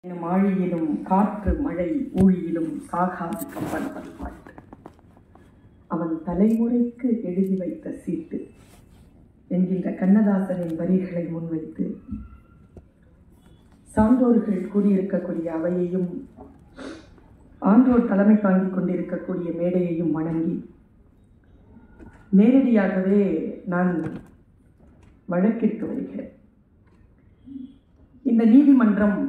மாழியிலும் காற்று மழை ஊழியிலும் சாகாது கம்பன் பாட்டு. அவன் தலைமுறைக்கு எழுதி வைத்த சீட்டு என்கின்ற கண்ணதாசனின் வரிகளை முன்வைத்து சான்றோர்கள் கூடியிருக்கக்கூடிய அவையையும் ஆன்றோர் தலைமை தாங்கிக் கொண்டிருக்கக்கூடிய மேடையையும் வணங்கி நேரடியாகவே நான் வழக்கிற்கு வருகிறேன். இந்த நீதிமன்றம்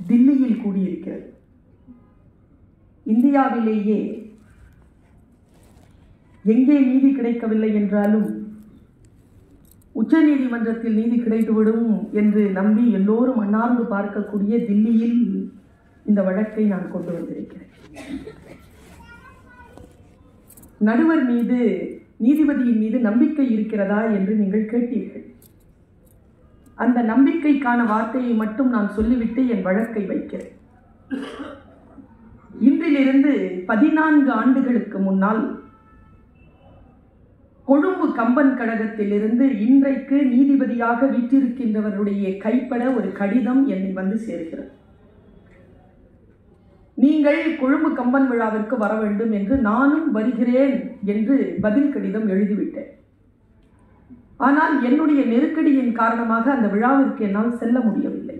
தில்லியில் கூடியிருக்கிறது. இந்தியாவிலேயே எங்கே நீதி கிடைக்கவில்லை என்றாலும் உச்ச நீதிமன்றத்தில் நீதி கிடைத்துவிடும் என்று நம்பி எல்லோரும் அன்னார்ந்து பார்க்கக்கூடிய தில்லியில் இந்த வழக்கை நான் கொண்டு வந்திருக்கிறேன். நடுவர் மீது, நீதிபதியின் மீது நம்பிக்கை இருக்கிறதா என்று நீங்கள் கேட்டீர்கள். அந்த நம்பிக்கைக்கான வார்த்தையை மட்டும் நான் சொல்லிவிட்டு என் வழக்கை வைக்கிறேன். இன்றிலிருந்து 14 ஆண்டுகளுக்கு முன்னால் கொழும்பு கம்பன் கழகத்திலிருந்து இன்றைக்கு நீதிபதியாக வீற்றிருக்கின்றவருடைய கைப்பட ஒரு கடிதம் என்னை வந்து சேர்கிறது. நீங்கள் கொழும்பு கம்பன் விழாவிற்கு வர வேண்டும் என்று நானும் வருகிறேன் என்று பதில் கடிதம் எழுதிவிட்டேன். ஆனால் என்னுடைய நெருக்கடியின் காரணமாக அந்த விழாவிற்கு என்னால் செல்ல முடியவில்லை.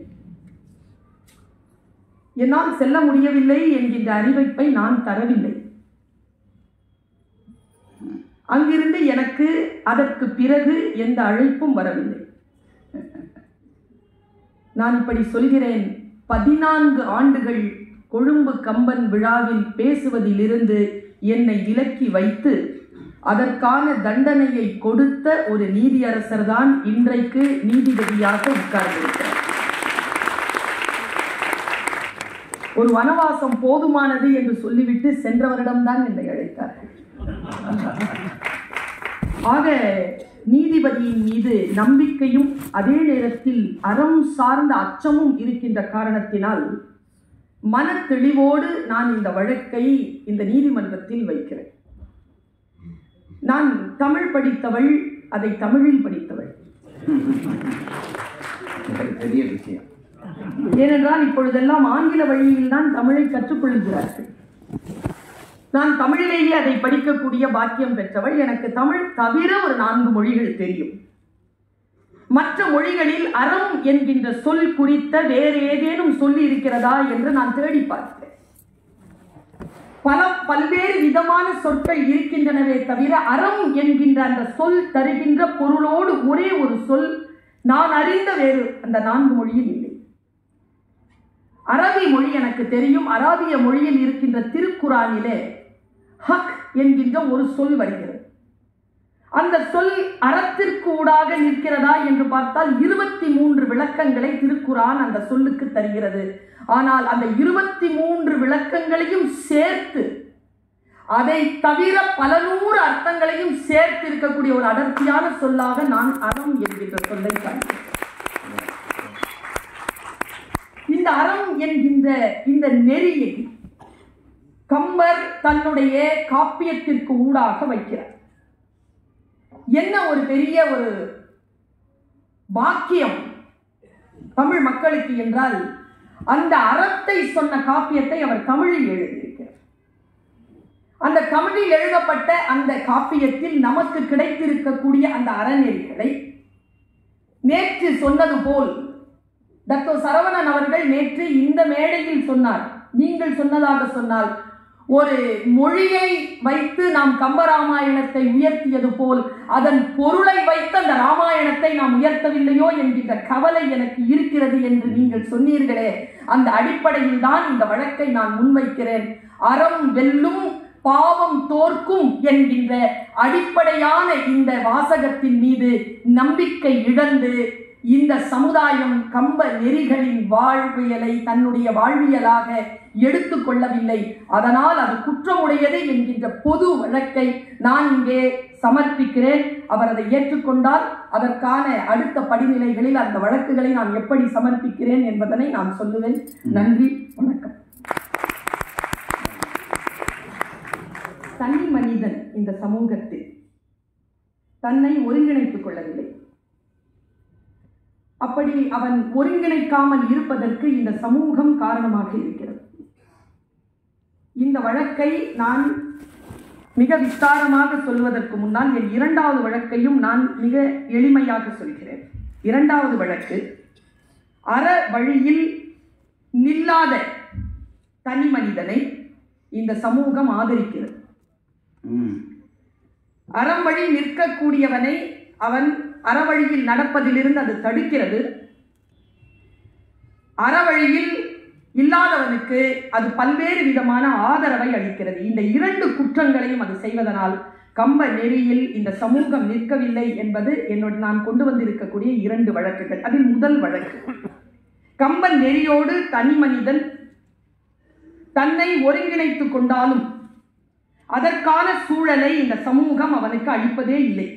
என்னால் செல்ல முடியவில்லை என்கின்ற அறிவிப்பை நான் தரவில்லை. அங்கிருந்து எனக்கு அதற்கு பிறகு எந்த அழைப்பும் வரவில்லை. நான் இப்படி சொல்கிறேன், 14 ஆண்டுகள் கொழும்பு கம்பன் விழாவில் பேசுவதிலிருந்து என்னை விலக்கி வைத்து அதற்கான தண்டனையை கொடுத்த ஒரு நீதியரசர் தான் இன்றைக்கு நீதிபதியாக உட்கார்ந்திருக்கிறார். ஒரு வனவாசம் போதுமானது என்று சொல்லிவிட்டு சென்ற வருடம்தான் என்னை அழைத்தார்கள். ஆக நீதிபதியின் மீது நம்பிக்கையும் அதே நேரத்தில் அறம் சார்ந்த அச்சமும் இருக்கின்ற காரணத்தினால் மன தெளிவோடு நான் இந்த வழக்கை இந்த நீதிமன்றத்தில் வைக்கிறேன். நான் தமிழ் படித்தவள், அதை தமிழில் படித்தவள். பெரிய விஷயம். ஏனென்றால் இப்பொழுதெல்லாம் ஆங்கில வழியில் தான் தமிழை கற்றுக்கொள்கிறார்கள். நான் தமிழிலேயே அதை படிக்கக்கூடிய பாக்கியம் பெற்றவள். எனக்கு தமிழ் தவிர ஒரு 4 மொழிகள் தெரியும். மற்ற மொழிகளில் அறம் என்கின்ற சொல் குறித்த வேறு ஏதேனும் சொல்லி இருக்கிறதா என்று நான் தேடி பார்த்தேன். பல்வேறு விதமான சொற்கள் இருக்கின்றனவே தவிர அறம் என்கின்ற அந்த சொல் தருகின்ற பொருளோடு ஒரே ஒரு சொல் நான் அறிந்த வேறு அந்த 4 மொழியில் இல்லை. அரபி மொழி எனக்கு தெரியும். அராபிய மொழியில் இருக்கின்ற திருக்குரானிலே ஹக் என்கின்ற ஒரு சொல் வருகிறது. அந்த சொல் அறத்திற்கு ஊடாக நிற்கிறதா என்று பார்த்தால் 23 விளக்கங்களை திருக்குரான் அந்த சொல்லுக்கு தருகிறது. ஆனால் அந்த 23 விளக்கங்களையும் சேர்த்து அதை தவிர பல 100 அர்த்தங்களையும் சேர்த்து இருக்கக்கூடிய ஒரு அடர்த்தியான சொல்லாக நான் அறம் என்கின்ற சொல்லை காண்கிறேன். இந்த அறம் என்கின்ற இந்த நெறியை கம்பர் தன்னுடைய காப்பியத்திற்கு ஊடாக வைக்கிறார். என்ன ஒரு பெரிய ஒரு பாக்கியம் தமிழ் மக்களுக்கு என்றால், அந்த அறத்தை சொன்ன காப்பியத்தை அவர் தமிழில் எழுதியிருக்கிறார். அந்த தமிழில் எழுதப்பட்ட அந்த காப்பியத்தில் நமக்கு கிடைத்திருக்கக்கூடிய அந்த அறநெறிகளை நேற்று சொன்னது போல் டாக்டர் சரவணன் அவர்கள் நேற்று இந்த மேடையில் சொன்னார். நீங்கள் சொன்னதாக சொன்னால், ஒரு மொழியை வைத்து நாம் கம்பராமாயணத்தை உயர்த்தியது போல் அதன் பொருளை வைத்து அந்த ராமாயணத்தை நாம் உயர்த்தவில்லையோ என்கின்ற கவலை எனக்கு இருக்கிறது என்று நீங்கள் சொன்னீர்களே. அந்த அடிப்படையில் தான் இந்த வழக்கை நான் முன்வைக்கிறேன். அறம் வெல்லும், பாவம் தோற்கும் என்கின்ற அடிப்படையான இந்த வாசகத்தின் மீது நம்பிக்கை இழந்து இந்த சமுதாயம் கம்ப நெறிகளின் வாழ்வியலை தன்னுடைய வாழ்வியலாக எடுத்துக்கொள்ளவில்லை. அதனால் அது குற்றமுடையது என்கின்ற பொது வழக்கை நான் இங்கே சமர்ப்பிக்கிறேன். அவர் அதை ஏற்றுக்கொண்டால் அதற்கான அடுத்த படிநிலைகளில் அந்த வழக்குகளை நான் எப்படி சமர்ப்பிக்கிறேன் என்பதனை நான் சொல்லுவேன். நன்றி, வணக்கம். தனி மனிதன் இந்த சமூகத்தில் தன்னை ஒருங்கிணைத்துக் கொள்ளவில்லை. அப்படி அவன் ஒருங்கிணைக்காமல் இருப்பதற்கு இந்த சமூகம் காரணமாக இருக்கிறது. இந்த வழக்கை நான் மிக விஸ்தாரமாக சொல்வதற்கு முன்னால் என் இரண்டாவது வழக்கையும் நான் மிக எளிமையாக சொல்கிறேன். இரண்டாவது வழக்கு, அற வழியில் நில்லாத தனி மனிதனை இந்த சமூகம் ஆதரிக்கிறது. அறம் வழி நிற்கக்கூடியவனை அவன் அறவழியில் நடப்பதிலிருந்து அது தடுக்கிறது. அறவழியில் இல்லாதவனுக்கு அது பல்வேறு விதமான ஆதரவை அளிக்கிறது. இந்த இரண்டு குற்றங்களையும் அது செய்வதனால் கம்ப நெறியில் இந்த சமூகம் நிற்கவில்லை என்பது நான் கொண்டு வந்திருக்கக்கூடிய இரண்டு வழக்குகள். அதில் முதல் வழக்கு, கம்ப நெறியோடு தனி மனிதன் தன்னை ஒருங்கிணைத்துக் கொண்டாலும் அதற்கான சூழலை இந்த சமூகம் அவனுக்கு அளிப்பதே இல்லை.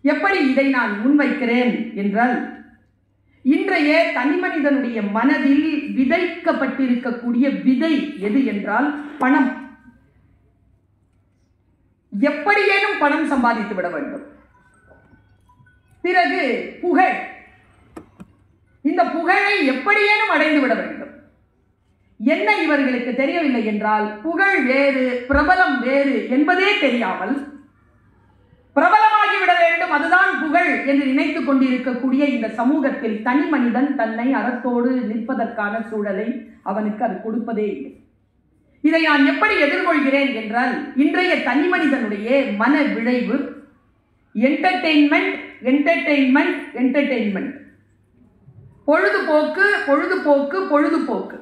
எப்படி இதை நான் முன்வைக்கிறேன் என்றால், இன்றைய தனி மனிதனுடைய மனதில் விதைக்கப்பட்டிருக்கக்கூடிய விதை எது என்றால் பணம். எப்படியேனும் பணம் சம்பாதித்து விட வேண்டும். பிறகு புகழ், இந்த புகழை எப்படியேனும் அடைந்து விட வேண்டும். என்ன இவர்களுக்கு தெரியவில்லை என்றால், புகழ் வேறு பிரபலம் வேறு என்பதே தெரியாமல் பிரபலமாகிவிட வேண்டும், அதுதான் புகழ் என்று நினைத்துக் கொண்டிருக்கக்கூடிய இந்த சமூகத்தில் தனி மனிதன் தன்னை அறத்தோடு நிற்பதற்கான சூழலை அவனுக்கு அது கொடுப்பதே இல்லை. இதை நான் எப்படி எதிர்கொள்கிறேன் என்றால், இன்றைய தனி மனிதனுடைய மன விளைவு என்டர்டெயின்மெண்ட் என்டர்டெயின்மெண்ட் என்டர்டெயின்மெண்ட், பொழுதுபோக்கு பொழுதுபோக்கு பொழுதுபோக்கு.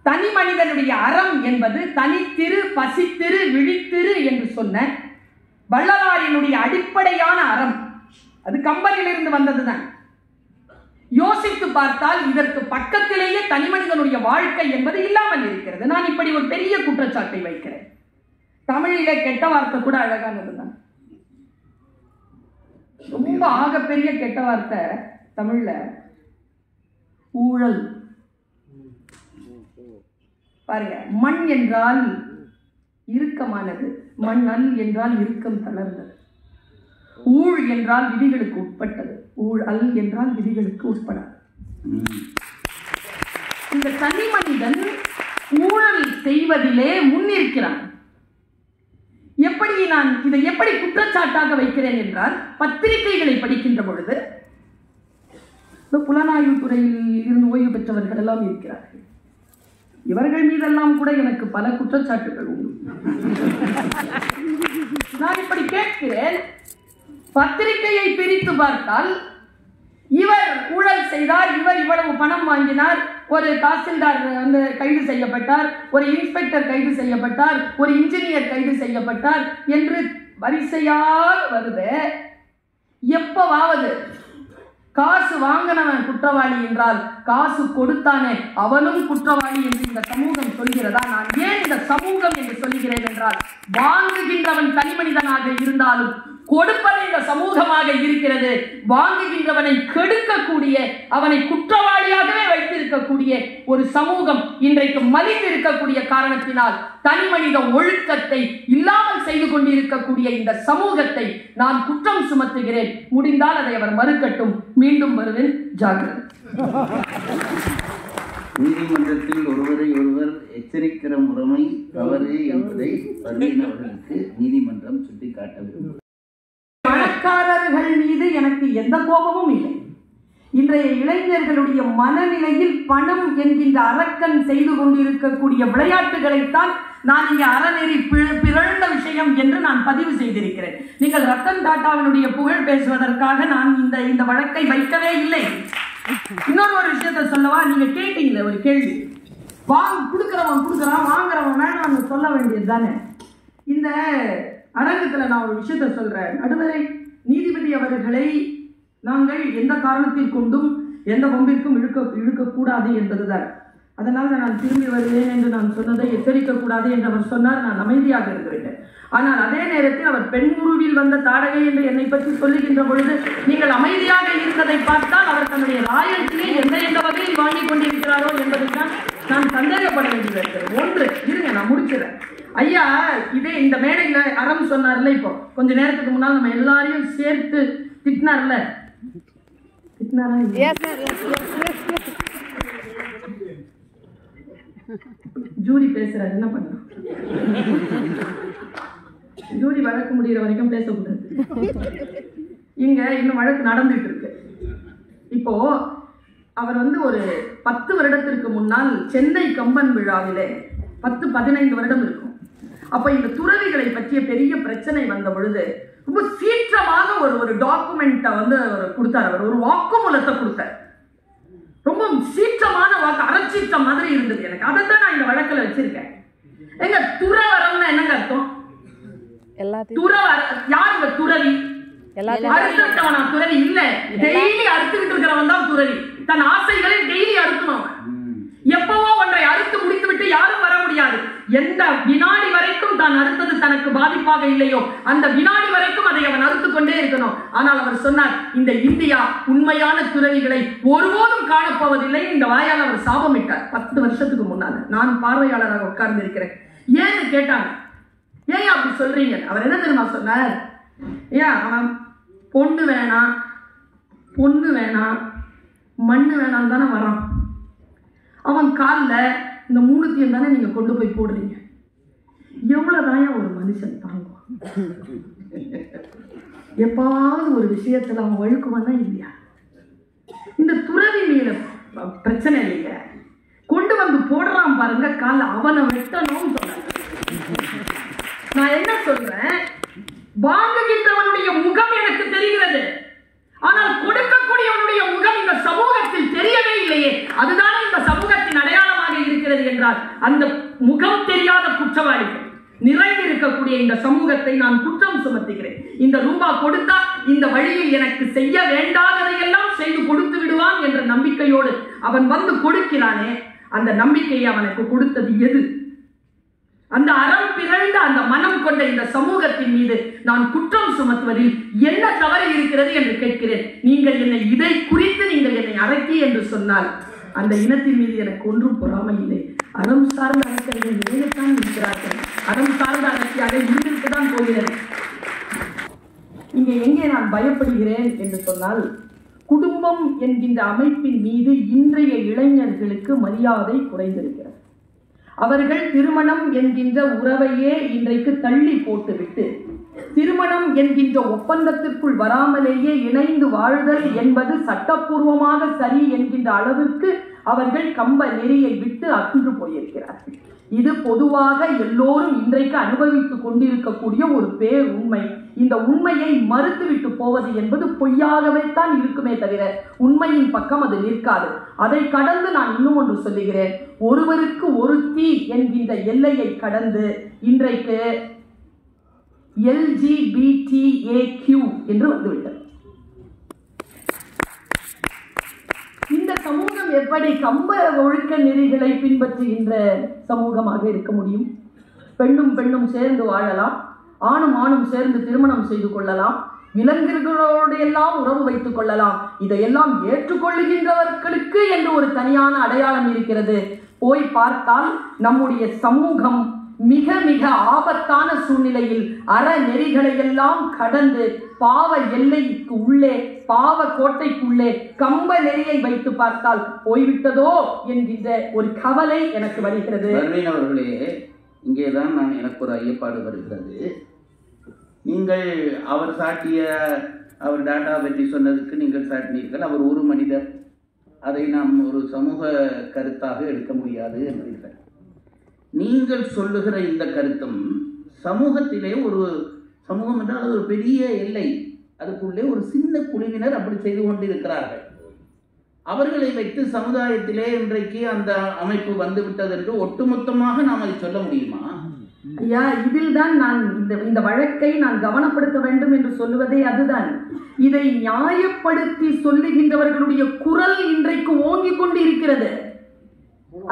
தனி மனிதனுடைய அறம் என்பது தனித்திரு, பசித்திரு, விழித்திரு என்று சொன்ன வள்ளலாரினுடைய அடிப்படையான அறம். அது கம்பனிலிருந்து வந்ததுதான். யோசித்து பார்த்தால் இதற்கு பக்கத்திலேயே தனி மனிதனுடைய வாழ்க்கை என்பது இல்லாமல் இருக்கிறது. நான் இப்படி ஒரு பெரிய குற்றச்சாட்டை வைக்கிறேன். தமிழிலே கெட்ட வார்த்தை கூட அழகானதுதான். ரொம்ப ஆகப்பெரிய கெட்ட வார்த்தை தமிழ்ல ஊழல். பாருங்க, மண் என்றால் இறுக்கமானது, மண் அல் என்றால் இறுக்கம் தளர்ந்தது. ஊழ் என்றால் விதிகளுக்கு உட்பட்டது, ஊழ் அல் என்றால் விதிகளுக்கு உட்படாது. இந்த தனி மனிதன் ஊழல் செய்வதிலே முன்னிற்கிறான். எப்படி நான் இதை எப்படி குற்றச்சாட்டாக வைக்கிறேன் என்றால், பத்திரிகைகளை படிக்கின்ற பொழுது புலனாய்வு துறையில் இருந்து ஓய்வு பெற்றவர்கள் எல்லாம் இருக்கிறார்கள். இவர்கள் மீதெல்லாம் கூட எனக்கு பல குற்றச்சாட்டுகள் உண்டு. நான் இப்படி கேட்கிறேன், பத்திரிகையை பிரித்து பார்த்தால் இவர் ஊழல் செய்தார், இவர் இவ்வளவு பணம் வாங்கினார், ஒரு தாசில்தார் கைது செய்யப்பட்டார், ஒரு இன்ஸ்பெக்டர் கைது செய்யப்பட்டார், ஒரு இன்ஜினியர் கைது செய்யப்பட்டார் என்று வரிசையாக வருது. எப்பவாவது காசு வாங்கினவன் குற்றவாளி என்றால் காசு கொடுத்தானே அவனும் குற்றவாளி என்று இந்த சமூகம் சொல்கிறதா? நான் ஏன் இந்த சமூகம் என்று சொல்கிறேன் என்றால், வாங்குகின்றவன் தனி மனிதனாக இருந்தாலும் கொடுப்பது இந்த சமூகமாக இருக்கிறது. வாங்குகின்றவனை கெடுக்கக்கூடிய, அவனை குற்றவாளியாகவே வைத்திருக்கக்கூடிய ஒரு சமூகம் இன்றைக்கு மலிந்து இருக்கக்கூடிய காரணத்தினால் தனி மனித ஒழுக்கத்தை இல்லாமல் செய்து கொண்டிருக்கக்கூடிய இந்த சமூகத்தை நான் குற்றம் சுமத்துகிறேன். முடிந்தால் அதை அவர் மறுக்கட்டும். மீண்டும் வருவேன். ஜாகிரதை. நீதிமன்றத்தில் ஒருவரை ஒருவர் எச்சரிக்கிற முறைமை தவறு என்பதை பர்வீன் அவர்களுக்கு நீதிமன்றம் சுட்டிக்காட்ட வேண்டும். பணக்காரர்கள் மீது எனக்கு எந்த கோபமும் இல்லை. இன்றைய இளைஞர்களுடைய மனநிலையில் பணம் என்கின்ற அரக்கன் செய்து கொண்டிருக்கக்கூடிய விளையாட்டுகளைத்தான் நான் இங்கே அறநெறி பிறழ்ந்த விஷயம் என்று நான் பதிவு செய்திருக்கிறேன். நீங்கள் ரத்தன் டாட்டாவினுடைய புகழ் பேசுவதற்காக நான் இந்த வழக்கை வைக்கவே இல்லை. இன்னொரு ஒரு விஷயத்தை சொல்லவா? நீங்க கேட்டீங்களே ஒரு கேள்வி, கொடுக்கிறவன் கொடுக்குறான், வாங்குறவன் வேணாம் சொல்ல வேண்டியது தானே. இந்த அரங்கத்தில் நான் ஒரு விஷயத்தை சொல்றேன். நடுவரை நீதிபதி அவர்களை நாங்கள் எந்த காரணத்திற்கு கொண்டும் எந்த வம்பிற்கும் இழுக்கக்கூடாது என்பதுதான். அதனால் நான் திரும்பி வருவேன் என்று நான் சொன்னதை எச்சரிக்கக்கூடாது என்று அவர் சொன்னார். நான் அமைதியாக இருந்துவிட்டேன். ஆனால் அதே நேரத்தில் அவர் பெண் உருவில் வந்த தாடகை என்று என்னை பற்றி சொல்லுகின்ற பொழுது நீங்கள் அமைதியாக இருந்ததை பார்த்தால் அவர் தன்னுடைய ராயல்ட்டியை எந்த வகையில் வாங்கி கொண்டிருக்கிறாரோ என்பதைத்தான் நான் சந்தேகப்பட வேண்டியிருக்கிறது. ஒன்று இருங்க, நான் முடிச்சிடறேன். ஐயா, இதே இந்த மேடையில் அறம் சொன்னார்ல, இப்போ கொஞ்ச நேரத்துக்கு முன்னால் நம்ம எல்லாரையும் சேர்த்து திட்டினார்ல, ஜூரி பேசுறாரு, என்ன பண்ண? ஜூரி வழக்கு முடிகிற வரைக்கும் பேசக்கூடாது. இங்க இன்னும் வழக்கு நடந்துட்டு இருக்கு. இப்போ அவர் ஒரு 10 வருடத்திற்கு முன்னால் சென்னை கம்பன் விழாவிலே 10-15 வருடம் இருக்கும். அப்ப இந்த துறவிகளை பற்றிய பெரிய பிரச்சனை வந்த பொழுது ரொம்ப சீற்றமாக ஒரு டாக்குமெண்ட்டை கொடுத்தார். அவர் ஒரு வாக்குமூலத்தை கொடுத்தார். ரொம்ப சீற்றமான வாக்கு, அறச்சீற்றம் மாதிரி இருந்தது. எனக்கு அதைத்தான் நான் இந்த வழக்கில் வச்சிருக்கேன். எங்க துறவரம்னா என்னங்க அர்த்தம்? துறவர யார்? இந்த துறவி அறுத்தவனா? துறவி இல்ல, டெய்லி அறுத்துக்கிட்டு இருக்கிறவன் தான் துறவி. தன் ஆசைகளை டெய்லி அறுக்கணும். எப்பவோ ஒன்றை அறுத்து முடித்து விட்டு யாரும் வர முடியாது. எந்த வினாடி வரைக்கும் தான் அறுத்தது தனக்கு பாதிப்பாக இல்லையோ அந்த வினாடி வரைக்கும் அதை அவன் அறுத்துக் கொண்டே இருக்கணும். ஆனால் அவர் சொன்னார், இந்த இந்தியா உண்மையான துறவிகளை ஒருபோதும் காணப்போவதில்லை. இந்த வாயால் அவர் சாபமிட்டார் 10 வருஷத்துக்கு முன்னால. நான் பார்வையாளராக உட்கார்ந்து இருக்கிறேன். ஏன்னு கேட்டாங்க, ஏன் அப்படி சொல்றீங்க? அவர் என்ன தெரியுமா சொன்னார்? ஏன் அவன் பொண்ணு வேணாம், பொண்ணு வேணாம், மண்ணு வேணாம் தானே வரான். அவன் காலில் இந்த 3 தானே நீங்க கொண்டு போய் போடுறீங்க. எவ்வளவுதான் ஒரு மனுஷன் தாங்குவான்? எப்பாவது ஒரு விஷயத்துல அவன் வழுக்குவானா இல்லையா? இந்த துறவி மேல பிரச்சனை இல்லைங்க, கொண்டு வந்து போடுறான் பாருங்க கால, அவனை வெட்டணும்னு சொன்னாங்க. நான் என்ன சொல்றேன், வாங்குகின்றவனுடைய முகம் எனக்கு தெரிகிறது, ஆனால் கொடுக்கக்கூடியவனுடைய முகம் இந்த சமூகத்தில் தெரியவே இல்லையே. அதுதானே இந்த சமூகத்தின் அடையாளமாக இருக்கிறது என்றால், அந்த முகம் தெரியாத குற்றவாளிகள் நிறைந்து இருக்கக்கூடிய இந்த சமூகத்தை நான் குற்றம் சுமத்துகிறேன். இந்த ரூபா கொடுத்தா இந்த வழியில் எனக்கு செய்ய வேண்டாததையெல்லாம் செய்து கொடுத்து விடுவான் என்ற நம்பிக்கையோடு அவன் கொடுக்கிறானே, அந்த நம்பிக்கையை அவனுக்கு கொடுத்தது எது? அந்த அறம் பிறழ்ந்த அந்த மனம் கொண்ட இந்த சமூகத்தின் மீது நான் குற்றம் சுமத்துவதில் என்ன தவறு இருக்கிறது என்று கேட்கிறேன். நீங்கள் என்னை இதை குறித்து நீங்கள் என்னை அடக்கி என்று சொன்னால் அந்த இனத்தின் மீது எனக்கு ஒன்றும் பொறாமை இல்லை. அறம் சார்ந்த அரசியல்கள் நிறையத்தான் இருக்கிறார்கள். அறம் சார்ந்த அரசியாக இருந்திருக்கதான் போகிறது. இங்கே எங்கே நான் பயப்படுகிறேன் என்று சொன்னால், குடும்பம் என்கின்ற அமைப்பின் மீது இன்றைய இளைஞர்களுக்கு மரியாதை குறைந்திருக்கிறது. அவர்கள் திருமணம் என்கின்ற உறவையே இன்றைக்கு தள்ளி போட்டுவிட்டு திருமணம் என்கின்ற ஒப்பந்தத்திற்குள் வராமலேயே இணைந்து வாழ்தல் என்பது சட்டப்பூர்வமாக சரி என்கின்ற அளவிற்கு அவர்கள் கம்ப நெறியை விட்டு அகன்று போயிருக்கிறார்கள். இது பொதுவாக எல்லோரும் இன்றைக்கு அனுபவித்துக் கொண்டிருக்கக்கூடிய ஒரு பேர் உண்மை. இந்த உண்மையை மறுத்துவிட்டு போவது என்பது பொய்யாகவே தான் இருக்குமே தவிர உண்மையின் பக்கம் அது நிற்காது. அதை கடந்து நான் இன்னும் ஒன்று சொல்லுகிறேன். ஒருவருக்கு ஒருத்தி என்கின்ற எல்லையை கடந்து இன்றைக்கு LGBTAQ என்று வந்துவிட்டது. இந்த சமூகம் எப்படி கம்ப ஒழுக்க நெறிகளை பின்பற்றுகின்ற சமூகமாக இருக்க முடியும்? பெண்ணும் பெண்ணும் சேர்ந்து வாழலாம், ஆணும் ஆணும் சேர்ந்து திருமணம் செய்து கொள்ளலாம், விலங்குகளோடு எல்லாம் உறவு வைத்துக் கொள்ளலாம். இதையெல்லாம் ஏற்றுக்கொள்ளுகின்றவர்களுக்கு என்று ஒரு தனியான அடையாளம் இருக்கிறது. போய் பார்த்தால் நம்முடைய சமூகம் மிக மிக ஆபத்தான சூழ்நிலையில் அறநெறிகளை எல்லாம் கடந்து பாவ எல்லைக்கு உள்ளே, பாவ கோட்டைக்குள்ளே கம்ப நெறியை வைத்து பார்த்தால் போய்விட்டதோ என்கின்ற ஒரு கவலை எனக்கு வருகிறது. அவர்களே, இங்கேதான் எனக்கு ஒரு ஐயப்பாடு வருகிறது. நீங்கள் அவர் சாட்டிய அவர் டாட்டா பற்றி சொன்னதுக்கு நீங்கள் சாட்டினீர்கள். அவர் ஒரு மனிதர், அதை நாம் ஒரு சமூக கருத்தாக எடுக்க முடியாது என்றீர்கள். நீங்கள் சொல்லுகிற இந்த கருத்தும் சமூகத்திலே ஒரு சமூகம் என்றால் அது ஒரு பெரிய எல்லை, அதுக்குள்ளே ஒரு சின்ன குழுவினர் அப்படி செய்து கொண்டிருக்கிறார்கள். அவர்களை வைத்து சமுதாயத்திலே இன்றைக்கு அந்த அமைப்பு வந்துவிட்டது என்று ஒட்டுமொத்தமாக நாம் அதை சொல்ல முடியுமா? ஐயா, இதில் தான் நான் இந்த வழக்கை நான் கவனப்படுத்த வேண்டும் என்று சொல்லுவதே அதுதான். இதை நியாயப்படுத்தி சொல்லுகின்றவர்களுடைய குரல் இன்றைக்கு ஓங்கிக் கொண்டு இருக்கிறது.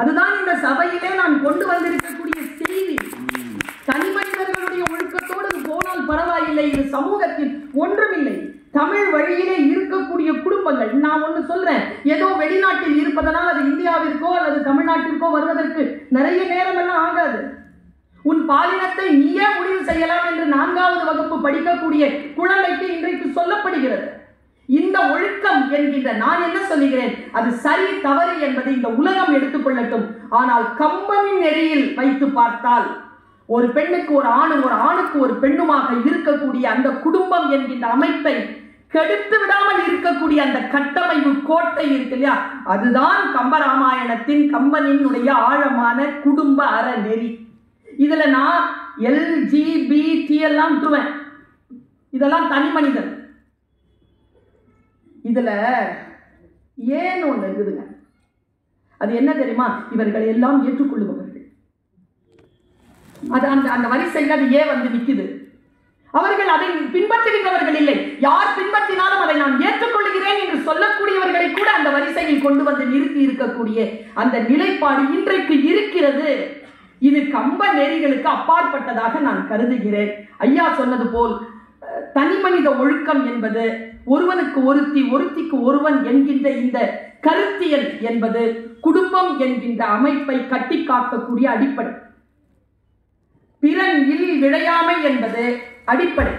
அதுதான் இந்த சபையிலே நான் கொண்டு வந்திருக்கக்கூடிய செய்தி. தனி மனிதர்களுடைய ஒழுக்கத்தோடு போனால் பரவாயில்லை, இது சமூகத்தில் ஒன்றுமில்லை. தமிழ் வழியிலே இருக்கக்கூடிய குடும்பங்கள், நான் ஒண்ணு சொல்றேன், ஏதோ வெளிநாட்டில் இருப்பதனால் அது இந்தியாவிற்கோ அல்லது தமிழ்நாட்டிற்கோ வருவதற்கு நிறைய நேரம் எல்லாம் ஆகாது. உன் பாலினத்தை நீயே முடிவு செய்யலாம் என்று 4வது வகுப்பு படிக்கக்கூடிய குழந்தைக்கு இன்றைக்கு சொல்லப்படுகிறது. இந்த ஒழுக்கம் என்கின்ற, நான் என்ன சொல்லுகிறேன், அது சரி தவறு என்பதை இந்த உலகம் எடுத்துக்கொள்ளட்டும். ஆனால் கம்பனின் நெறியில் வைத்து பார்த்தால் ஒரு பெண்ணுக்கு ஒரு ஆணும் ஒரு ஆணுக்கு ஒரு பெண்ணுமாக இருக்கக்கூடிய அந்த குடும்பம் என்கின்ற அமைப்பை கெடுத்து விடாமல் இருக்கக்கூடிய அந்த கட்டமைப்பு கோட்டை இருக்கு இல்லையா, அதுதான் கம்பராமாயணத்தின் கம்பனினுடைய ஆழமான குடும்ப அறநெறி. இதுல நான் LGBT எல்லாம் விட்டுருவேன், இதெல்லாம் தனி மனிதன். இதுல ஏன்னு ஒண்ணு இருக்குதுங்க, அது என்ன தெரியுமா, இவர்கள் எல்லாம் ஏற்றுக்கொள்ளுபவர்கள். அது அந்த வரிசையில் அது ஏன் வந்து நிக்குது, அவர்கள் அதை பின்பற்றுகின்றவர்கள் இல்லை. யார் பின்பற்றினாலும் அதை நான் ஏற்றுக்கொள்கிறேன் என்று சொல்லக்கூடியவர்களை கூட அந்த வரிசையில் கொண்டு வந்து நிறுத்தி இருக்கக்கூடிய அந்த நிலைப்பாடு இன்றைக்கு இருக்கிறது. இது கம்ப நெறிகளுக்கு அப்பாற்பட்டதாக நான் கருதுகிறேன். ஐயா சொன்னது போல் தனி மனித ஒழுக்கம் என்பது ஒருவனுக்கு ஒருத்தி ஒருத்திக்கு ஒருவன் என்கின்ற இந்த கருத்தியல் என்பது குடும்பம் என்கின்ற அமைப்பை கட்டி காக்கக்கூடிய அடிப்படை. பிறன் இல் விழையாமை என்பது அடிப்படை.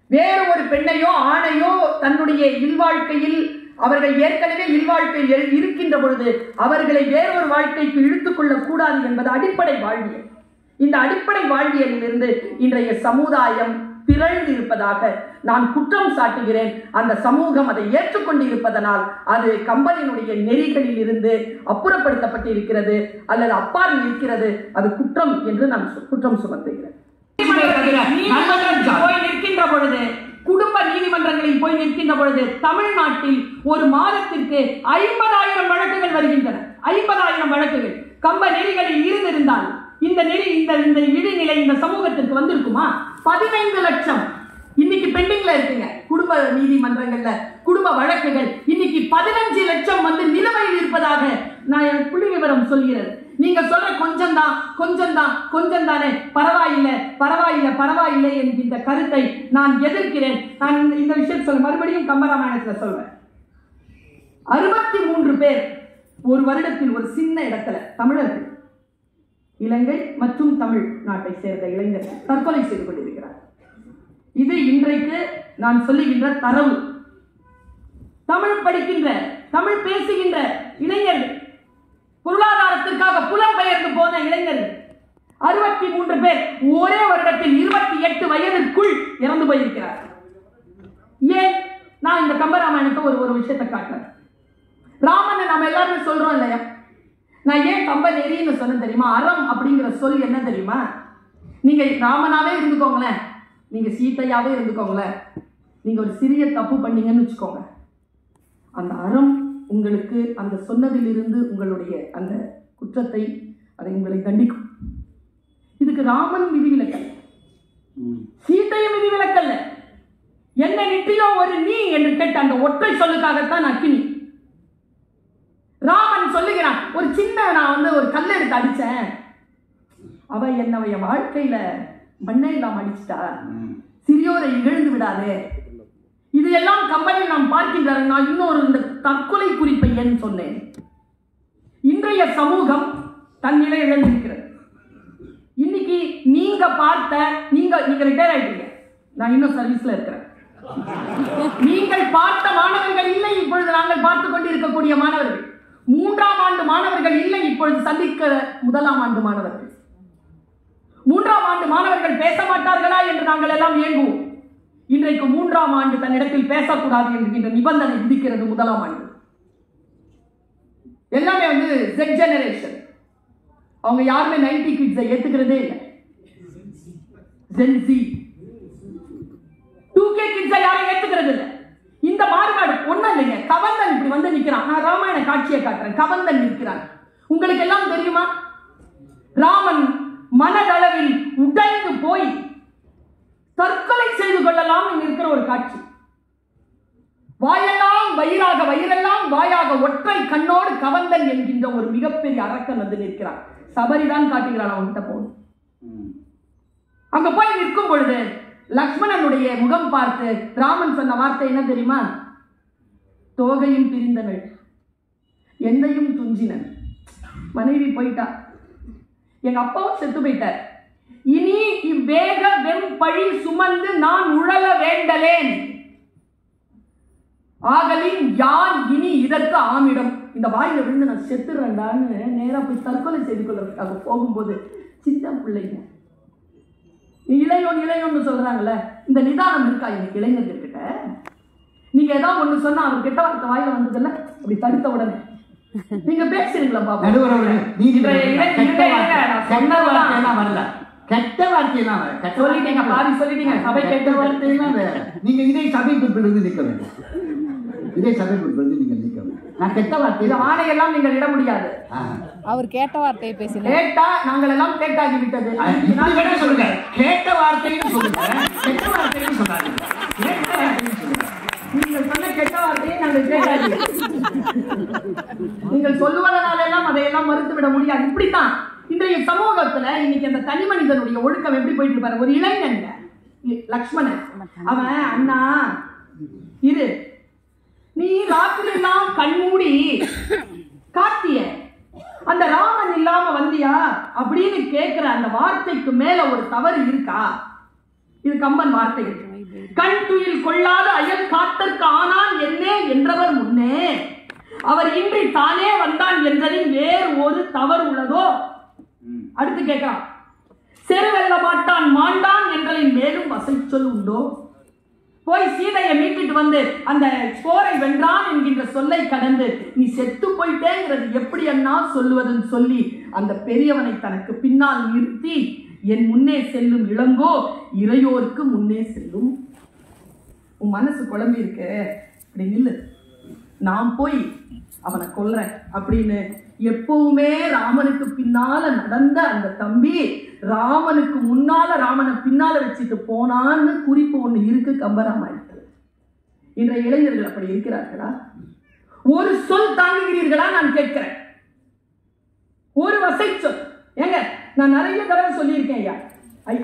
வேறு ஒரு பெண்ணையோ ஆணையோ தன்னுடைய இல்வாழ்க்கையில் அவர்கள் ஏற்கனவே இல்வாழ்க்கையில் இருக்கின்ற பொழுது அவர்களை வேறொரு வாழ்க்கைக்கு இழுத்துக் கொள்ளக் கூடாது என்பது அடிப்படை வாழ்வியல். இந்த அடிப்படை வாழ்வியலிலிருந்து இன்றைய சமுதாயம் பிறழ்ந்து இருப்பதாக நான் குற்றம் சாட்டுகிறேன். அந்த சமூகம் அதை ஏற்றுக்கொண்டு இருப்பதனால் அது கம்பனினுடைய நெறிகளில் இருந்து அப்புறப்படுத்தப்பட்டு இருக்கிறது அல்லது அப்பால் இருக்கிறது. அது குற்றம் என்று நான் குற்றம் சுமத்துகிறேன். போய் நிற்கின்ற பொழுது, குடும்ப நீதிமன்றங்களில் போய் நிற்கின்ற பொழுது தமிழ்நாட்டில் ஒரு மாதத்திற்கு 50,000 வழக்குகள் வருகின்றன. 50,000 வழக்குகள் கம்ப நெறிகளில் இருந்திருந்தால் இந்த நெறி இந்த இழிநிலை இந்த சமூகத்திற்கு வந்திருக்குமா? 15 லட்சம் இன்னைக்கு பெண்டிங்ல இருக்குங்க. குடும்ப நீதிமன்றங்கள்ல குடும்ப வழக்குகள் இன்னைக்கு 15 லட்சம் வந்து நிலுவையில் இருப்பதாக நான் என் புள்ளி விவரம் சொல்கிறது. நீங்க சொல்ற கொஞ்சம் தானே, பரவாயில்லை என்கின்ற கருத்தை நான் எதிர்க்கிறேன். நான் இந்த விஷயத்தை சொல்ல மறுபடியும் கம்பராமாயணத்துல சொல்றேன். 63 பேர் ஒரு வருடத்தில் ஒரு சின்ன இடத்துல தமிழர்கள், இலங்கை மற்றும் தமிழ் நாட்டை சேர்ந்த இளைஞர்கள் தற்கொலை செய்து கொண்டிருக்கிறார். இது இன்றைக்கு நான் சொல்லுகின்ற தரவு. தமிழ் படிக்கின்ற, தமிழ் பேசுகின்ற இளைஞர்கள், பொருளாதாரத்திற்காக புலம்பெயர்ந்து போன இளைஞர்கள் 63 பேர் ஒரே வருடத்தில் 28 வயதிற்குள் இறந்து போயிருக்கிறார். ஏன் நான் இந்த கம்பராமாயணத்தை ஒரு விஷயத்தை காட்டுறேன். ராமனை நாம எல்லாருமே சொல்றோம் இல்லையா? நான் ஏன் கம்ப நெறின்னு சொன்ன தெரியுமா? அறம் அப்படிங்கிற சொல் என்ன தெரியுமா? நீங்க ராமனாவே இருந்துக்கோங்களேன், நீங்க சீதையாவே இருந்துக்கோங்களேன், நீங்க ஒரு சிறிய தப்பு பண்ணீங்கன்னு வச்சுக்கோங்க, அந்த அறம் உங்களுக்கு அந்த சொன்னதிலிருந்து உங்களுடைய அந்த குற்றத்தை அதை உங்களை தண்டிக்கும். இதுக்கு ராமன் விதிவிலக்கல்ல, சீதையும் விதிவிலக்கல்ல. என்ன நிட்டியோ ஒரு நீ என்று கேட்ட அந்த ஒற்றை சொல்லுக்காகத்தான் அக்கினி. ராமன் சொல்லுகிறான், ஒரு சின்ன நான் வந்து ஒரு கல்லை எடுத்து அடிச்சேன், அவ என்னவைய வாழ்க்கையில மண்ணை எல்லாம் அடிச்சுட்டா, சிறியோரை இழந்து விடாதே. இது எல்லாம் கம்பெனியில் நாம் பார்க்கின்றார். நான் இன்னொரு இந்த தற்கொலை குறிப்பை ஏன் சொன்னேன்? இன்றைய சமூகம் தன் நிலை இழந்திருக்கிறது. இன்னைக்கு நீங்க பார்த்த, நீங்க ரிட்டையர் ஆயிட்டீங்க, நான் இன்னும் சர்வீஸ்ல இருக்கிறேன். நீங்கள் பார்த்த மாணவர்கள் இல்லை இப்பொழுது நாங்கள் பார்த்து கொண்டு இருக்கக்கூடிய மாணவர்கள். 3ஆம் ஆண்டு மாணவர்கள் இல்லை இப்பொழுது சந்திக்கிற 1ஆம் ஆண்டு மாணவர்கள். 3ஆம் ஆண்டு மாணவர்கள் பேச மாட்டார்களா என்று நாங்கள் எல்லாம் ஏங்குவோம். இன்றைக்கு 3ஆம் ஆண்டு தன்னிடத்தில் பேசக்கூடாது என்கின்ற நிபந்தனை விதிக்கிறது 1ஆம் ஆண்டு. எல்லாமே வந்து Z ஜெனரேஷன். அவங்க யாருமே 90 கிட்ஸை ஏத்துக்கிறதே இல்லை. Gen Z 2K கிட்ஸை யாரும் ஏத்துக்கிறது இல்லை. இந்த மாறுபாடு ஒண்ணும் இல்லைங்க. கவந்தன் இப்படி வந்து நிக்கிறான். நான் ராமாயண காட்சியை காட்டுறேன். கவந்தன் நிற்கிறான். உங்களுக்கு எல்லாம் தெரியுமா? ராமன் மனதளவில் உடைந்து போய் தற்கொலை செய்து கொள்ளலாம் இருக்கிற ஒரு காட்சி. வாயெல்லாம் வயிறாக, வயிறெல்லாம் வாயாக ஒற்றை கண்ணோடு கவந்தன் என்கின்ற ஒரு மிகப்பெரிய அரக்கன் வந்து நிற்கிறான். சபரிதான் காட்டுகிறான் அவன்கிட்ட போய். அங்க போய் நிற்கும் பொழுது லக்ஷ்மணனுடைய முகம் பார்த்து ராமன் சொன்ன வார்த்தை என்ன தெரியுமா? தோகையும் பிரிந்தனள், எந்தையும் துஞ்சினன். மனைவி போயிட்டா, எங்க அப்பாவும் செத்து போயிட்டார். இனி இவ்வேக வெம்பழி சுமந்து நான் உழல வேண்டலேன். ஆகலின் யான் இனி இதற்கு ஆமிடம். இந்த வாயில விழுந்து நான் செத்துறேன்டான்னு நேரா போய் தற்கொலை செய்து கொள்றதுக்காக போகும்போது சின்ன பிள்ளைங்க இளையோன்னு சொல்றாங்கல்ல, இந்த நிதானம் இருக்கா இன்னைக்கு இளைஞர்கிட்ட? நீங்க ஏதாவது ஒண்ணு சொன்னா அவர் கெட்ட வார்த்தை வாயில வந்ததில்ல, அப்படி தடுத்த உடனே நீங்க பேசுறீங்களா பாப்பா? கெட்ட வார்த்தையெல்லாம் சொல்லிட்டீங்க, பாதி சொல்லிட்டீங்க. சபை கெட்ட வார்த்தையெல்லாம் நீங்க இதே சபை குறிப்பிலிருந்து நிற்க வேண்டும். இதே சபை குறிப்பிலிருந்து நீங்க நிற்க வேண்டும். நான் கெட்ட வார்த்தை ஆணையெல்லாம் நீங்கள் இட முடியாது. அவர் கேட்ட வார்த்தையை பேசல. கேட்டா நாங்கள் எல்லாம் கேட்டாகி விட்டது. சொல்லுங்க, கேட்ட வார்த்தைன்னு சொல்லுங்க, கெட்ட வார்த்தைன்னு சொல்லாதீங்க. நீங்கள் சொன்ன கெட்ட வார்த்தையை நாங்கள் கேட்டாகி, நீங்கள் சொல்லுவதனாலெல்லாம் அதையெல்லாம் மறுத்து விட முடியாது. இப்படித்தான் இன்றைய சமூகத்துல இன்னைக்கு அந்த தனி மனிதனுடைய ஒழுக்கம் எப்படி போயிட்டு இருப்பாரு. ஒரு இளைஞன் லக்ஷ்மணன், அவன் அண்ணா இரு, நீ ராத்திரி எல்லாம் கண்மூடி காட்டிய அந்த ராமன் இல்லாம வந்தியா அப்படின்னு கேட்கிற அந்த வார்த்தைக்கு மேல ஒரு தவறு இருக்கா? இது கம்பன் வார்த்தை. கண் துயில் கொள்ளாத அயல் காத்தற்கு ஆனான் என்னே என்றவர் முன்னே அவர் இன்றி தானே வந்தான் என்றதில் வேறு ஒரு தவறு உள்ளதோ? அடுத்து கேட்கிறான், செருவெல்ல மாட்டான் மாண்டான் என்றலின் மேலும் வசை சொல் உண்டோ? போய் சீதையை மீட்டுட்டு வந்து அந்த போரை வென்றான் என்கின்ற சொல்லை கடந்து நீ செத்து போயிட்டேங்கிறது எப்படி அண்ணா சொல்லுவதுன்னு சொல்லி அந்த பெரியவனை தனக்கு பின்னால் நிறுத்தி, என் முன்னே செல்லும் இளங்கோ இறையோருக்கு முன்னே செல்லும். உன் மனசு குழம்பி இருக்க, அப்படி நில்லு, நான் போய் அவனை கொல்றேன் அப்படின்னு எப்பவுமே ராமனுக்கு பின்னால நடந்த அந்த தம்பி ராமனுக்கு முன்னால ராமனை பின்னால வச்சுட்டு போனான்னு குறிப்பு ஒண்ணு இருக்கு கம்பராமாயணத்துல. இன்றைய இளைஞர்கள் அப்படி இருக்கிறார்களா? ஒரு சொல் தாங்குகிறீர்களா நான் கேட்கிறேன். ஒரு வசை சொல். ஏங்க நான் நிறைய தடவை சொல்லியிருக்கேன் ஐயா,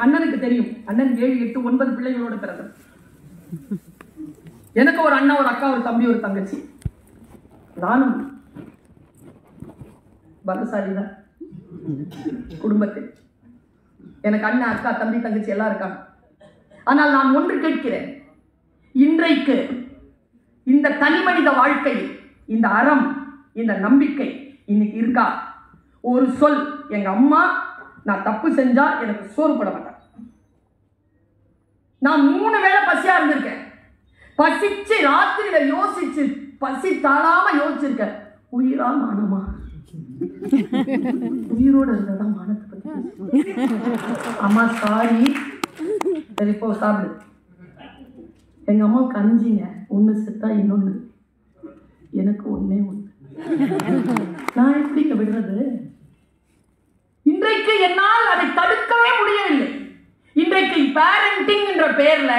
அண்ணனுக்கு தெரியும், அண்ணன் 7, 8, 9 பிள்ளைகளோட பிறந்தது. எனக்கு ஒரு அண்ணா, ஒரு அக்கா, ஒரு தம்பி, ஒரு தங்கச்சி. நானும் பலசாலிதான் குடும்பத்தில். எனக்கு அண்ணன், அக்கா, தம்பி, தங்கச்சி எல்லாம் இருக்காங்க. ஆனால் நான் ஒன்று கேட்கிறேன், இன்றைக்கு இந்த தனி மனித வாழ்க்கை, இந்த அறம், இந்த நம்பிக்கை இன்னைக்கு இருக்கா? ஒரு சொல், எங்க அம்மா நான் தப்பு செஞ்சா எனக்கு சோறு போட மாட்டாங்க. நான் 3 வேளை பசியா இருந்திருக்கேன். பசிச்சு ராத்திரியில யோசிச்சு பசி தாழாம யோசிச்சிருக்கேன், உயிரா மானமா? உயிரோட இருந்ததான் மானத்தை பத்தி. அம்மா சாரி, சரி போ சாப்பிடு. எங்க அம்மா கஞ்சிங்க, ஒண்ணு செத்தா இன்னொன்னு, எனக்கு ஒண்ணே ஒண்ணு. நான் எப்படிங்க விடுறது? இன்றைக்கு என்னால் அதை தடுக்கவே முடியவில்லை. இன்றைக்கு பேரண்டிங் என்ற பெயர்ல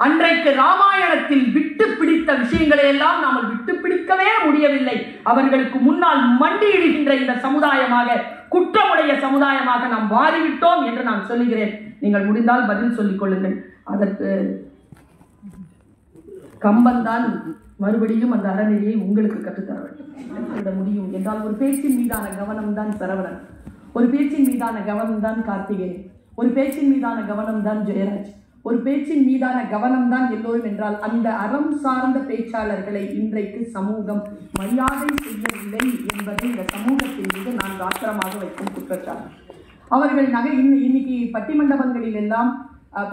அன்றைக்கு ராமாயணத்தில் விட்டு பிடித்த விஷயங்களை எல்லாம் நாம் விட்டு பிடிக்கவே முடியவில்லை. அவர்களுக்கு முன்னால் மண்டியிடுகின்ற இந்த சமுதாயமாக, குற்றமுடைய சமுதாயமாக நாம் மாறிவிட்டோம் என்று நான் சொல்லுகிறேன். நீங்கள் முடிந்தால் பதில் சொல்லிக் கொள்ளுங்கள். அதற்கு கம்பன் தான் மறுபடியும் அந்த அறநெறியை உங்களுக்கு கற்றுத்தர வேண்டும். முடியும் என்றால் ஒரு பேச்சின் மீதான கவனம் தான் சரவணன், ஒரு பேச்சின் மீதான கவனம் தான் கார்த்திகேயன், ஒரு பேச்சின் மீதான கவனம் தான் ஜெயராஜ், ஒரு பேச்சின் மீதான கவனம் தான் எல்லோரும் என்றால் அந்த அறம் சார்ந்த பேச்சாளர்களை இன்றைக்கு சமூகம் மரியாதை செய்யவில்லை என்பது இந்த சமூகத்தின் மீது நான் ஆத்திரமாக வைக்கும் குற்றச்சாட்டு. அவர்கள் இன்னைக்கு பட்டிமண்டபங்களில் எல்லாம்,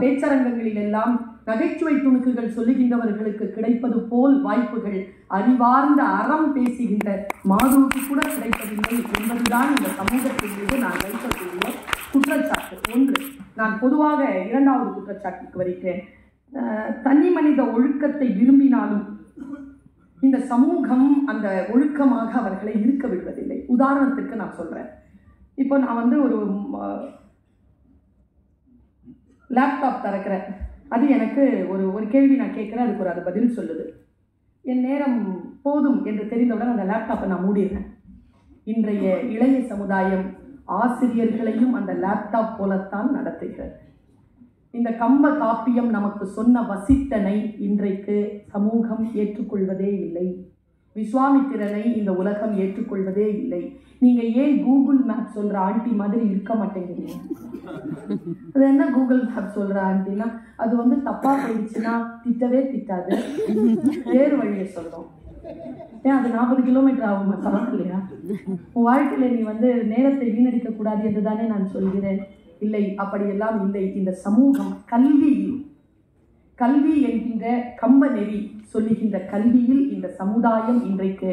பேச்சரங்கங்களில் எல்லாம் நகைச்சுவை துணுக்குகள் சொல்லுகின்றவர்களுக்கு கிடைப்பது போல் வாய்ப்புகள் அறிவார்ந்த அறம் பேசுகின்ற மாதூக்கு கூட கிடைப்பதில்லை என்பதுதான் இந்த சமூகத்தின் மீது நான் வைக்கக்கூடிய குற்றச்சாட்டு. ஒன்று. நான் பொதுவாக 2வது குற்றச்சாட்டுக்கு வருகிறேன். தனி மனித ஒழுக்கத்தை விரும்பினாலும் இந்த சமூகம் அந்த ஒழுக்கமாக அவர்களை இருக்க விடுவதில்லை. உதாரணத்துக்கு நான் சொல்றேன். இப்போ நான் ஒரு லேப்டாப் திறக்கிறேன், அது எனக்கு ஒரு கேள்வி நான் கேட்குறேன், அதுக்கு அது பதில் சொல்லுது. என் நேரம் போதும் என்று தெரிந்தவுடன் அந்த லேப்டாப்பை நான் மூடிடுறேன். இன்றைய இளைய சமுதாயம் ஆசிரியர்களையும் அந்த லேப்டாப் போலத்தான் நடத்துகிறது. இந்த கம்ப காப்பியம் நமக்கு சொன்ன வசிட்டனை இன்றைக்கு சமூகம் ஏற்றுக்கொள்வதே இல்லை. விஸ்வாமித்திரனை இந்த உலகம் ஏற்றுக்கொள்வதே இல்லை. நீங்க ஏன் கூகுள் மேப் சொல்ற ஆண்டி மாதிரி இருக்க மாட்டேங்கிறீங்க? அது என்ன கூகுள் மேப் சொல்ற ஆண்டினா, அது வந்து தப்பா போயிடுச்சுன்னா திட்டவே திட்டாது, வேறு வழியை சொல்லும். ஏன் அது 40 கிலோமீட்டர் ஆகும் பரவாயில்லையா? உன் வாழ்க்கையில நீ வந்து நேரத்தை வீணடிக்க கூடாது என்று தானே நான் சொல்கிறேன். இல்லை, அப்படியெல்லாம் இல்லை. இந்த சமூகம் கல்வி என்கின்ற கம்ப நெறி சொல்லுகின்ற கல்வியில் இந்த சமுதாயம் இன்றைக்கு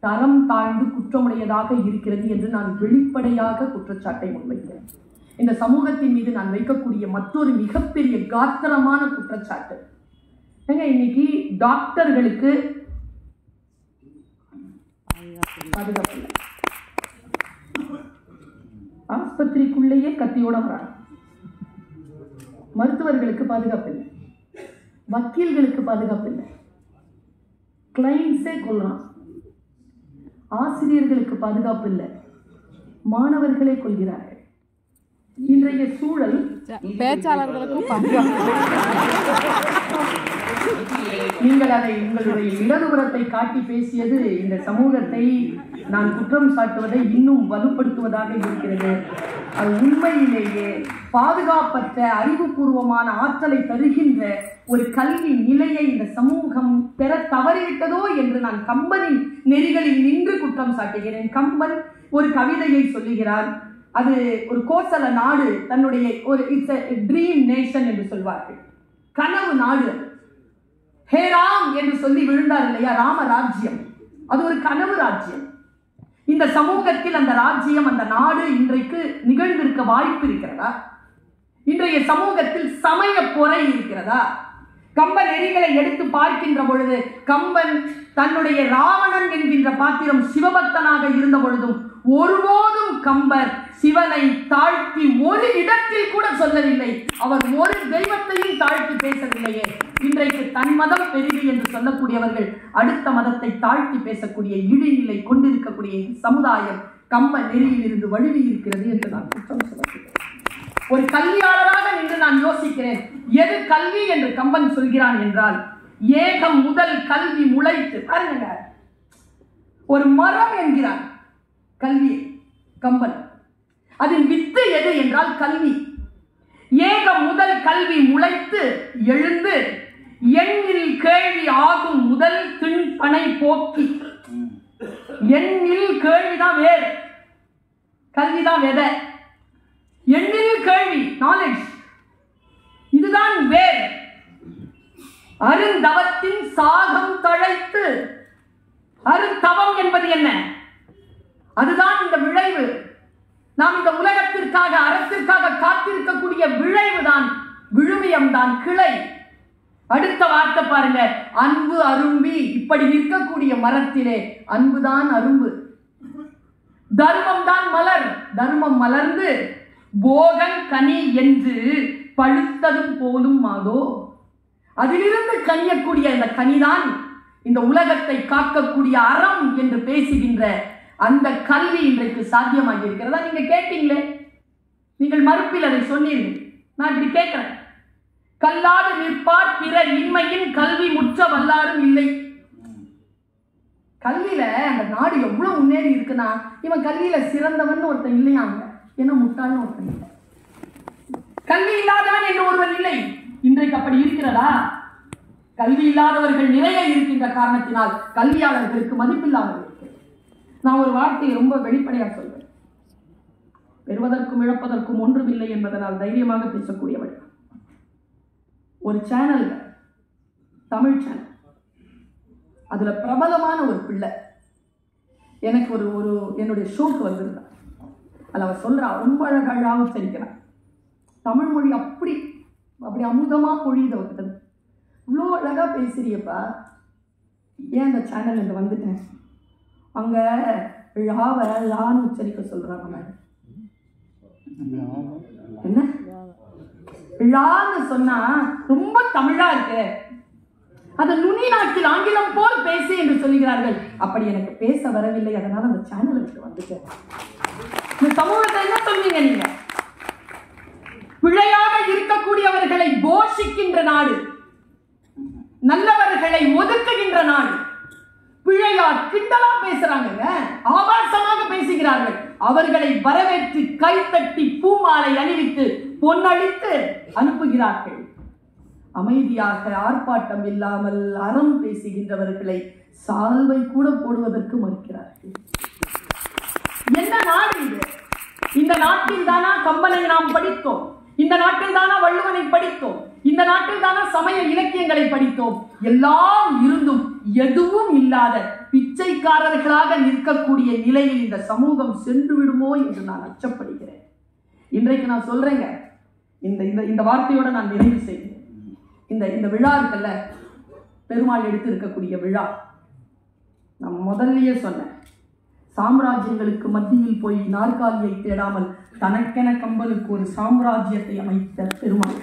தரம் தாழ்ந்து குற்றமுடையதாக இருக்கிறது என்று நான் வெளிப்படையாக குற்றச்சாட்டை முன்வைக்கிறேன். இந்த சமூகத்தின் மீது நான் வைக்கக்கூடிய மற்றொரு மிகப்பெரிய காத்திரமான குற்றச்சாட்டு, இன்னைக்கு டாக்டர்களுக்கு பாதுகாப்பு இல்லை. ஆஸ்பத்திரிக்குள்ளேயே கத்தியோட வராங்க. மருத்துவர்களுக்கு பாதுகாப்பு இல்லை, வக்கீல்களுக்கு பாதுகாப்பு இல்லை, கிளைண்ட்ஸே கொள்றான். ஆசிரியர்களுக்கு பாதுகாப்பு இல்லை, மாணவர்களே கொள்கிறார்கள். இன்றைய சூழல் பேச்சாளர்களுக்கும் பாதுகாப்பு. நீங்கள் அதை உங்களுடைய இடதுபுறத்தை காட்டி பேசியது இந்த சமூகத்தை நான் குற்றம் சாட்டுவதை இன்னும் வலுப்படுத்துவதாக இருக்கிறது. அது உண்மையிலேயே பாதுகாப்பற்ற அறிவுபூர்வமான ஆற்றலை தருகின்ற ஒரு கல்வி நிலையை இந்த சமூகம் பெற தவறிவிட்டதோ என்று நான் கம்பனின் நெறிகளில் நின்று குற்றம் சாட்டுகிறேன். கம்பன் ஒரு கவிதையை சொல்லுகிறார். அது ஒரு கோசல நாடு, தன்னுடைய ஒரு இட்ஸ் ட்ரீம் நேஷன் என்று சொல்வார்கள், கனவு நாடு. ஹே ராம் என்று சொல்லி விழுந்தார் இல்லையா, ராமராஜ்யம். அது ஒரு கனவு ராஜ்யம். இந்த சமூகத்தில் அந்த ராஜ்யம், அந்த நாடு இன்றைக்கு நிகழ்ந்திருக்க வாய்ப்பு இருக்கிறதா? இன்றைய சமூகத்தில் சமய பொறை இருக்கிறதா? கம்பன் நெறிகளை எடுத்து பார்க்கின்ற பொழுது, கம்பன் தன்னுடைய ராவணன் என்கின்ற பாத்திரம் சிவபக்தனாக இருந்த பொழுதும் ஒருபோதும் கம்பர் சிவனை தாழ்த்தி ஒரு இடத்தில் கூட சொல்லவில்லை. அவர் ஒரு தெய்வத்தையும் தாழ்த்தி பேசவில்லையே. இன்றைக்கு தன் மதம் பெரிது என்று சொல்லக்கூடியவர்கள் அடுத்த மதத்தை தாழ்த்தி பேசக்கூடிய இழிநிலை கொண்டிருக்கக்கூடிய சமுதாயம் கம்ப நெறியில் இருந்து வழுவி இருக்கிறது என்று நான் குற்றம் சொல்கிறேன். ஒரு கல்வியாளராக நின்று நான் யோசிக்கிறேன், எது கல்வி என்று கம்பன் சொல்கிறான் என்றால், ஏகம் முதல் கல்வி முளைத்து, பாருங்க, ஒரு மரம் என்கிறான் கல்வி கம்பன். அதன் வித்து எது என்றால் கல்வி. ஏகம் முதல் கல்வி முளைத்து எழுந்து எண்ணில் கேள்வி ஆகும் முதல் திண்பனை போக்கி. எண்ணில் கேள்விதான் வேர், கல்விதான் விதை. எண்ணில் கேள்வி, நாலேஜ், இதுதான் வேர். அருந்தவத்தின் சாகம் தழைத்து. அருந்தவம் என்பது என்ன? அதுதான் இந்த விளைவு. நாம் இந்த உலகத்திற்காக அறத்திற்காக காத்திருக்கக்கூடிய விளைவு தான், விழுமியம் தான் கிளை. அடுத்த வார்த்தை பாருங்க, அன்பு அரும்பி. இப்படி நிற்கக்கூடிய மரத்திலே அன்புதான் அரும்பு, தர்மம் தான் மலர். தர்மம் மலர்ந்து போகன் கனி என்று பழுத்ததும் போலும் மாதோ. அதிலிருந்து கனியக்கூடிய இந்த கனிதான் இந்த உலகத்தை காக்கக்கூடிய அறம் என்று பேசுகின்ற அந்த கல்வி இன்றைக்கு சாத்தியமாகி இருக்கிறதா? நீங்க கேட்டீங்களே, நீங்கள் மறுப்பில் அதை சொன்னீர்கள். நான் இப்படி கேட்கிறேன், கல்லாது நிற்பார் பிறர் இன்மையின் கல்வி முற்ற வல்லாரும் இல்லை. கல்வியில அந்த நாடு எவ்வளவு முன்னேறி இருக்குன்னா, இவன் கல்வியில சிறந்தவன் ஒருத்தன் இல்லையாங்க, ஏன்னா முட்டாள்னு ஒருத்தன் இல்லை. கல்வி இல்லாதவன் என்று ஒருவன் இல்லை. இன்றைக்கு அப்படி இருக்கிறதா? கல்வி இல்லாதவர்கள் நிறைய இருக்கின்ற காரணத்தினால் கல்வியாளர்களுக்கு மதிப்பில்லாமல் இருக்கிறது. நான் ஒரு வார்த்தையை ரொம்ப வெளிப்படையாக சொல்வேன், பெறுவதற்கும் இழப்பதற்கும் ஒன்றுமில்லை என்பதனால் தைரியமாக பேசக்கூடியவள். ஒரு சேனல், தமிழ் சேனல், அதுல பிரபலமான ஒரு பிள்ளை எனக்கு ஒரு என்னுடைய ஷோக்கு வந்திருந்தா. அதில் அவர் சொல்றா, ரொம்ப அழகாக உச்சரிக்கிறார். தமிழ் மொழி அப்படி அப்படி அமுதமா பொழியுது அவர்கிட்ட. இவ்வளோ அழகா பேசுறியப்பா, ஏன் அந்த சேனல் இங்க வந்துட்டேன், அங்க ழாவை லான்னு உச்சரிக்க சொல்றாங்க. என்ன ழான்னு சொன்னா ரொம்ப தமிழா இருக்கு, அது நுனி நாட்டில் ஆங்கிலம் போல் பேசு என்று சொல்லுகிறார்கள். அப்படி எனக்கு பேச வரவில்லை, அதனால அந்த சேனலுக்கு வந்துட்டேன். இந்த சமூகத்தை என்ன சொல்வீங்க நீங்க? பிழையாக இருக்கக்கூடியவர்களை போஷிக்கின்ற நாடு, நல்லவர்களை ஒதுக்குகின்ற நாடு. பிழையா கிண்டலா பேசுறாங்க, ஆபாசமாக பேசுகிறார்கள். அவர்களை வரவேற்று கைத்தட்டி பூமாலை அணிவித்து பொன்னளித்து அனுப்புகிறார்கள். அமைதியாக ஆர்ப்பாட்டம் இல்லாமல் அறம் பேசுகின்றவர்களை சால்வை கூட போடுவதற்கு மறுக்கிறார்கள். என்ன நாடு இது? இந்த நாட்டில் தானா கம்பனை நாம் படித்தோம்? இந்த நாட்டில் தானா வள்ளுவனை படித்தோம்? இந்த நாட்டில் தானா சமய இலக்கியங்களை படித்தோம்? எல்லாம் இருந்தும் எதுவும் இல்லாத பிச்சைக்காரர்களாக நிற்கக்கூடிய நிலையில் இந்த சமூகம் சென்று விடுமோ என்று நான் அச்சப்படுகிறேன். இன்றைக்கு நான் சொல்றேங்க, இந்த வார்த்தையோட நான் நிறைவு செய்கிறேன். இந்த விழா இருக்குல்ல, பெருமாள் எடுத்து இருக்கக்கூடிய விழா, நான் முதல்லயே சொன்னேன், சாம்ராஜ்யங்களுக்கு மத்தியில் போய் நாற்காலியை தேடாமல் தனக்கென கம்பனுக்கு ஒரு சாம்ராஜ்யத்தை அமைத்த பெருமாள்.